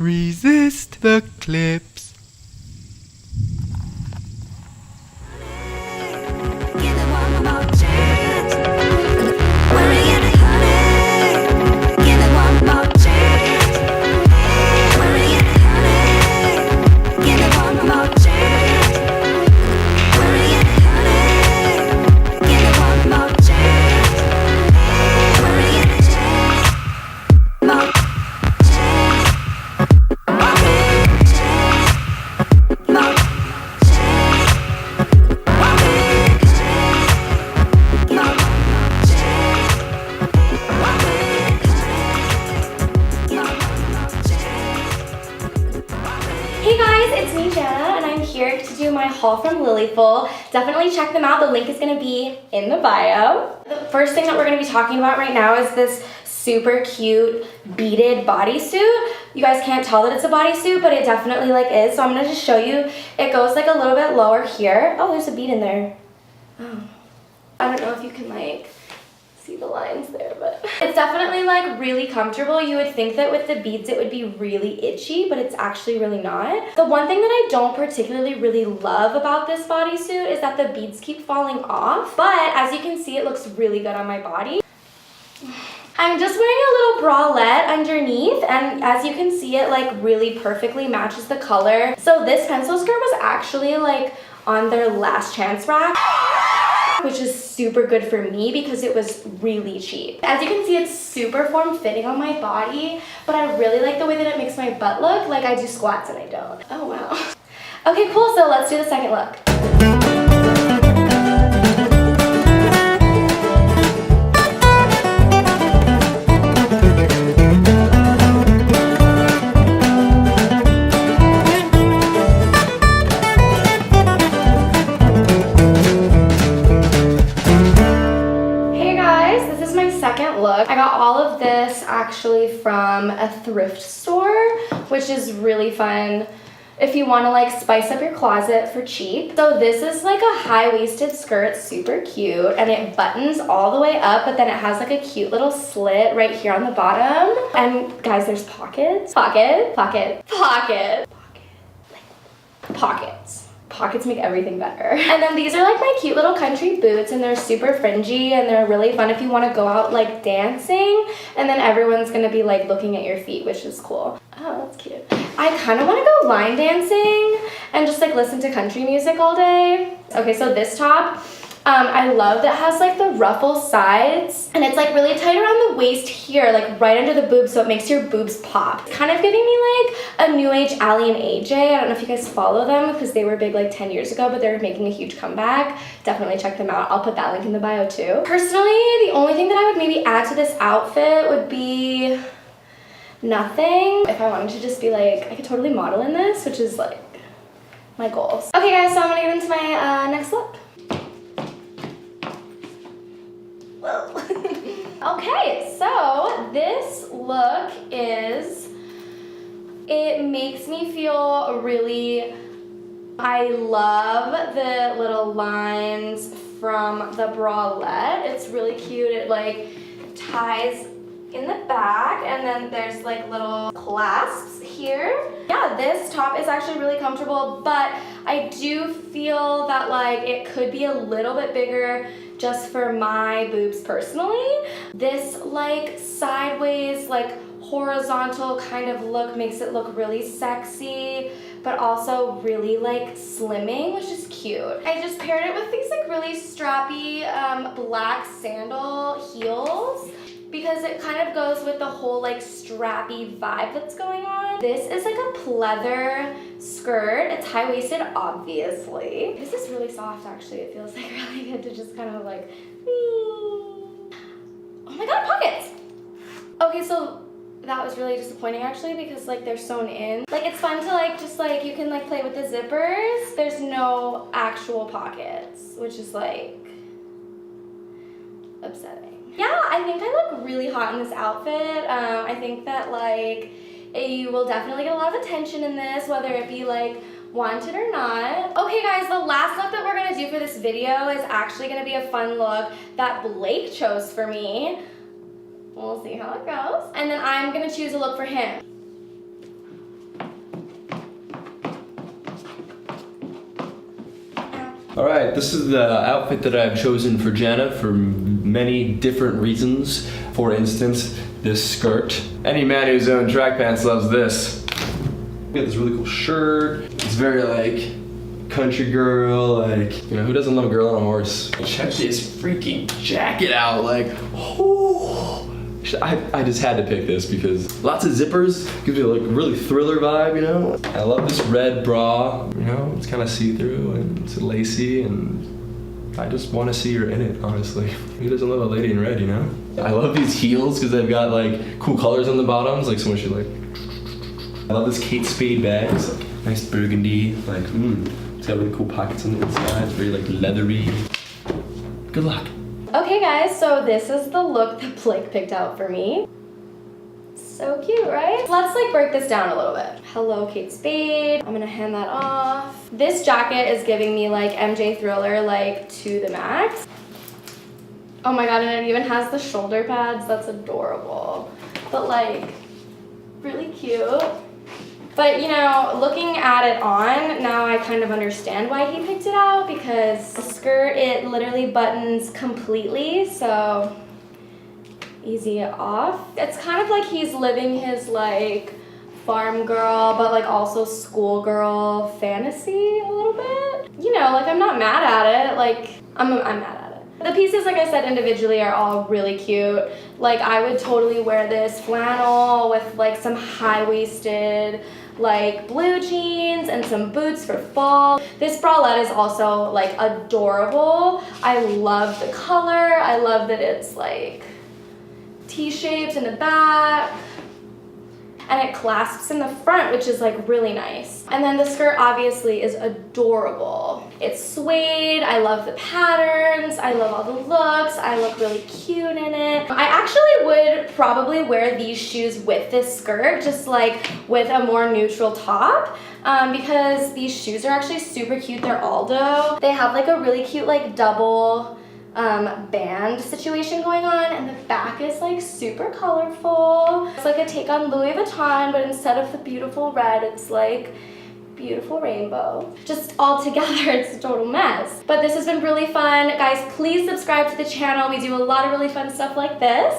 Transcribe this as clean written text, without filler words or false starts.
Resist the clips. Hey guys, it's me Jana, and I'm here to do my haul from Lilyful. Definitely check them out. The link is going to be in the bio. The first thing that we're going to be talking about right now is this super cute beaded bodysuit. You guys can't tell that it's a bodysuit, but it definitely is. So I'm going to just show you. It goes a little bit lower here. Oh, there's a bead in there. Oh. I don't know if you can see the lines there, but it's definitely really comfortable. You would think that with the beads it would be really itchy, but it's actually really not. The one thing that I don't particularly really love about this bodysuit is that the beads keep falling off, but as you can see, it looks really good on my body. I'm just wearing a little bralette underneath, and as you can see, it really perfectly matches the color. So this pencil skirt was actually on their last chance rack, which is super good for me because it was really cheap. As you can see, it's super form-fitting on my body, but I really like the way that it makes my butt look. I do squats and I don't. Oh wow. Okay, cool, so let's do the second look. Look, I got all of this actually from a thrift store, which is really fun if you want to spice up your closet for cheap. So this is a high-waisted skirt, super cute, and it buttons all the way up, but then it has a cute little slit right here on the bottom. And guys, there's pockets. Pockets make everything better. And then these are my cute little country boots, and they're super fringy and they're really fun if you want to go out dancing, and then everyone's gonna be looking at your feet, which is cool. Oh, that's cute. I kind of want to go line dancing and just listen to country music all day. Okay, so this top, I love that it has the ruffle sides, and it's really tight around the waist here, right under the boobs, so it makes your boobs pop. It's kind of giving me a new age Allie and AJ. I don't know if you guys follow them because they were big 10 years ago, but they're making a huge comeback. Definitely check them out. I'll put that link in the bio too. Personally, the only thing that I would maybe add to this outfit would be nothing. If I wanted to just be I could totally model in this, which is my goals. Okay guys, so I'm gonna get into my next look. Okay, so this look it makes me feel really, I love the little lines from the bralette. It's really cute. It ties in the back, and then there's little clasps here. Yeah, this top is actually really comfortable, but I do feel that it could be a little bit bigger just for my boobs personally. This sideways horizontal kind of look makes it look really sexy, but also really slimming, which is cute. I just paired it with these really strappy black sandal heels because it kind of goes with the whole strappy vibe that's going on. This is a pleather skirt. It's high-waisted, obviously. This is really soft, actually. It feels really good to just kind of oh my god, pockets! Okay, so that was really disappointing actually because they're sewn in. It's fun to just you can play with the zippers. There's no actual pockets, which is upsetting. Yeah, I think I look really hot in this outfit. I think that you will definitely get a lot of attention in this, whether it be wanted or not. Okay guys, the last look that we're gonna do for this video is actually gonna be a fun look that Blake chose for me. We'll see how it goes. And then I'm gonna choose a look for him. All right, this is the outfit that I've chosen for Jana for many different reasons. For instance, this skirt. Any man who's owned track pants loves this. We got this really cool shirt. It's very like country girl, like, you know, who doesn't love a girl on a horse? Check this freaking jacket out, like, oh. I just had to pick this because lots of zippers, gives me like a really thriller vibe, you know? I love this red bra, you know, it's kind of see-through and it's lacy and I just want to see her in it, honestly. Who doesn't love a lady in red, you know? I love these heels because they've got like cool colors on the bottoms, like someone should like. I love this Kate Spade bag, it's like nice burgundy, like, it's got really cool pockets on the inside, it's very like leathery. Good luck. Okay guys, so this is the look that Blake picked out for me. So cute, right? Let's like break this down a little bit. Hello, Kate Spade. I'm gonna hand that off. This jacket is giving me like MJ Thriller, like to the max. Oh my god, and it even has the shoulder pads. That's adorable. But like, really cute. But you know, looking at it on, now I kind of understand why he picked it out because the skirt, it literally buttons completely, so easy off. It's kind of like he's living his like farm girl, but like also schoolgirl fantasy a little bit. You know, like I'm not mad at it, like I'm mad at it. The pieces, like I said, individually are all really cute. Like I would totally wear this flannel with like some high-waisted like blue jeans and some boots for fall. This bralette is also like adorable. I love the color. I love that it's like T-shaped in the back. And it clasps in the front, which is like really nice. And then the skirt obviously is adorable. It's suede, I love the patterns, I love all the looks, I look really cute in it. I actually would probably wear these shoes with this skirt, just like with a more neutral top, because these shoes are actually super cute. They're Aldo. They have like a really cute like double band situation going on, and the back is like super colorful. It's like a take on Louis Vuitton, but instead of the beautiful red, it's like beautiful rainbow. Just all together, it's a total mess. But this has been really fun. Guys, please subscribe to the channel. We do a lot of really fun stuff like this.